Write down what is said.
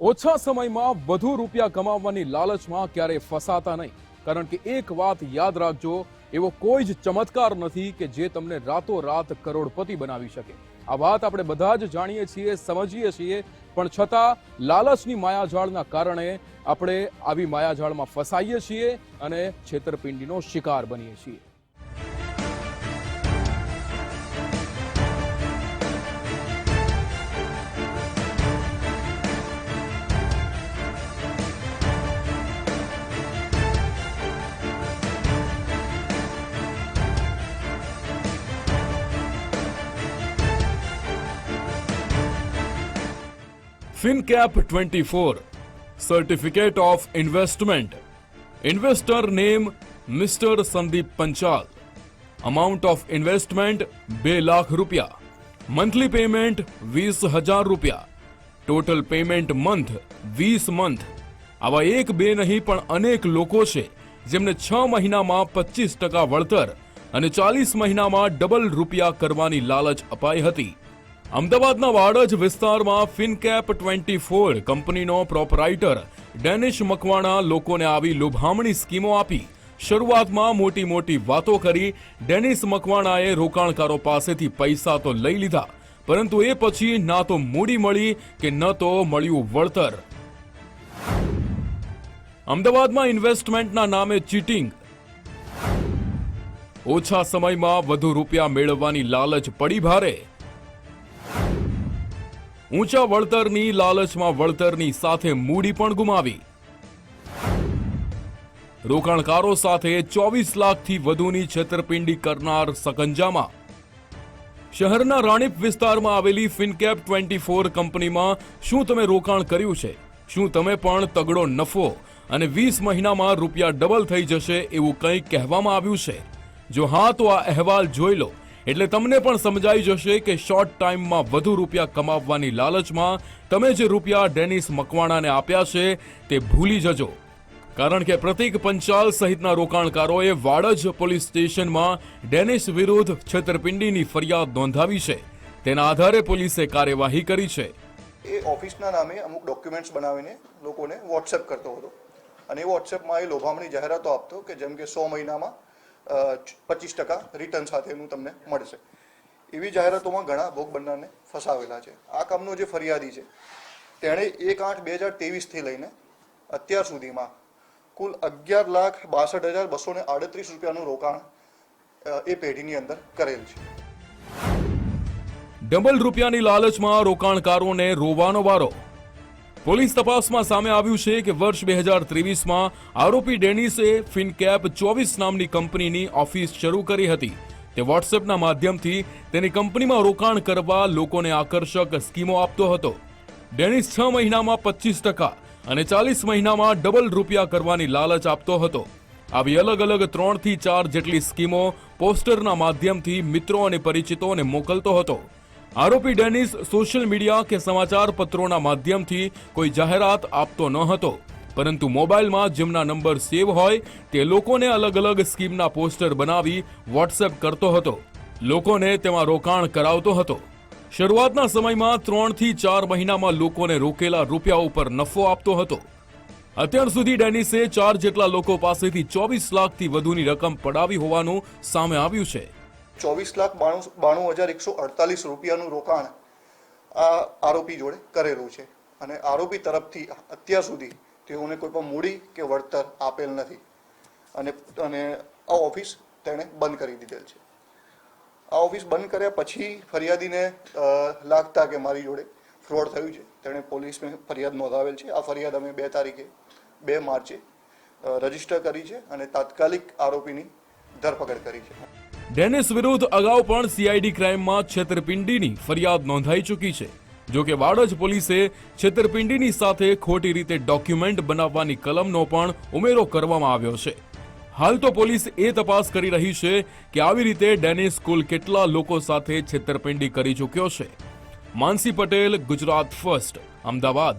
ઓછા સમયમાં વધુ રૂપિયા કમાવવાની લાલચમાં ક્યારેય ફસાતા નહીં, કારણ કે એક વાત યાદ રાખજો, એવો કોઈ જ ચમત્કાર નથી કે જે તમને રાતોરાત કરોડપતિ બનાવી શકે. આ વાત આપણે બધા જ જાણીએ છીએ, સમજીએ છીએ, પણ છતાં લાલચની માયાજાળના કારણે આપણે આવી માયાજાળમાં ફસાઈએ છીએ અને છેતરપિંડીનો શિકાર બનીએ છીએ. FinCap 24 Certificate of Investment. Investor name Mr. Sandeep Panchal. Amount of investment 2 lakh રૂપિયા. Monthly payment 20,000 રૂપિયા. Total payment month 20 month. આવા એક બે નહીં પણ અનેક લોકો છે જેમને 6 મહિનામાં 25% વળતર અને 40 મહિનામાં ડબલ રૂપિયા કરવાની લાલચ અપાઈ હતી. અમદાવાદના વાડજ વિસ્તારમાં FinCap 24 કંપનીનો પ્રોપરાઇટર ડેનિશ મકવાણા લોકોને આવી લોભામણી સ્કીમો આપી. શરૂઆતમાં મોટી મોટી વાતો કરી ડેનિશ મકવાણાએ રોકાણકારો પાસેથી પૈસા તો લઈ લીધા, પરંતુ એ પછી ના તો મૂડી મળી કે ન તો મળ્યું વળતર. અમદાવાદમાં ઇન્વેસ્ટમેન્ટના નામે ચીટિંગ. ઓછા સમયમાં વધુ રૂપિયા મેળવવાની લાલચ પડી ભારે. ઊંચા વળતરની લાલચમાં વળતરની સાથે મૂડી પણ ગુમાવી. રોકાણકારો સાથે 24 લાખથી વધુની છેતરપિંડી કરનાર સકંજામાં. શહેરના રાણીપ વિસ્તારમાં આવેલી FinCap 24 કંપનીમાં શું તમે રોકાણ કર્યું છે? શું તમે પણ તગડો નફો અને 20 મહિનામાં રૂપિયા ડબલ થઈ જશે એવું કંઈક કહેવામાં આવ્યું છે? જો હા, તો આ અહેવાલ જોઈ લો, એટલે તમને પણ સમજાઈ જશે કે શોર્ટ ટાઈમમાં વધુ રૂપિયા કમાવવાની લાલચમાં તમે જે રૂપિયા ડેનિશ મકવાણાને આપ્યા છે તે ભૂલી જજો. કારણ કે પ્રતીક પંચાલ સહિતના રોકાણકારોએ વાડજ પોલીસ સ્ટેશનમાં ડેનિશ વિરુદ્ધ છેતરપિંડીની ફરિયાદ નોંધાવી છે. તેના આધારે પોલીસે કાર્યવાહી કરી છે. એ ઓફિસના નામે અમુક ડોક્યુમેન્ટ્સ બનાવીને લોકોને વોટ્સએપ કરતો હતો અને એ વોટ્સએપમાં એ લોભામણી જાહેરાતો આપતો કે જેમ કે 100 મહિનામાં 25% રિટર્ન સાથેનું તમને મળશે. એવી જાહેરાતોમાં ઘણા ભોગ બનનારને ફસાવેલા છે. આ કામનો જે ફરિયાદી છે તેણે 1/8/2023 લઈને અત્યાર સુધીમાં કુલ 11,62,238 રૂપિયાનું રોકાણ એ પેઢીની અંદર કરેલ છે. ડબલ રૂપિયાની લાલચમાં રોકાણકારોને રોવાનો વારો. પોલીસ તપાસમાં સામે આવ્યું છે કે વર્ષ 2023માં આરોપી ડેનિસે FinCap 24 નામની કંપનીની ઓફિસ શરૂ કરી હતી. તે વોટ્સએપના માધ્યમથી તેની કંપનીમાં રોકાણ કરવા લોકોને આકર્ષક સ્કીમો આપતો હતો. ડેનિસ 6 મહિનામાં 25% અને 40 મહિનામાં ડબલ રૂપિયા કરવાની લાલચ આપતો હતો. આવી અલગ અલગ 3 થી 4 જેટલી સ્કીમો પોસ્ટરના માધ્યમથી મિત્રો અને પરિચિતોને મોકલતો હતો. આરોપી ડેનિસ સોશિયલ મીડિયા કે સમાચાર પત્રોના માધ્યમથી કોઈ જાહેરાત આપતો ન હતો, પરંતુ મોબાઈલમાં જેમના નંબર સેવ હોય તે લોકોને અલગ અલગ સ્કીમના પોસ્ટર બનાવી વોટ્સએપ કરતો હતો. લોકોને તેમાં રોકાણ કરાવતો હતો. શરૂઆતના સમયમાં 3 થી 4 મહિનામાં લોકોને રોકેલા રૂપિયા ઉપર નફો આપતો હતો. અત્યાર સુધી ડેનિસે 4 જેટલા લોકો પાસેથી 24 લાખથી વધુની રકમ પડાવી હોવાનું સામે આવ્યું છે. 24,92,148 રૂપિયાનું રોકાણ આ આરોપી જોડે કરેલું છે અને આરોપી તરફથી અત્યાર સુધી તેઓને કોઈ પણ મૂડી કે વળતર આપેલ નથી અને આ ઓફિસ તેણે બંધ કરી દીધેલ છે. આ ઓફિસ બંધ કર્યા પછી ફરિયાદીને લાગતા કે મારી જોડે ફ્રોડ થયું છે, તેણે પોલીસમાં ફરિયાદ નોંધાવેલ છે. આ ફરિયાદ અમે 2 તારીખે 2 માર્ચે રજીસ્ટર કરી છે અને તાત્કાલિક આરોપીની ધરપકડ કરી છે. ડેનિસ વિરુદ્ધ અગાઉ પણ CID ક્રાઇમમાં છેતરપિંડીની ફરિયાદ નોંધાઈ ચૂકી છે. જો કે વાડજ પોલીસે છેતરપિંડીની સાથે ખોટી રીતે ડોક્યુમેન્ટ બનાવવાની કલમનો પણ ઉમેરો કરવામાં આવ્યો છે. હાલ તો પોલીસ એ તપાસ કરી રહી છે કે આવી રીતે ડેનિસ કુલ કેટલા લોકો સાથે છેતરપિંડી કરી ચૂક્યો છે. માનસી પટેલ, ગુજરાત ફર્સ્ટ, અમદાવાદ.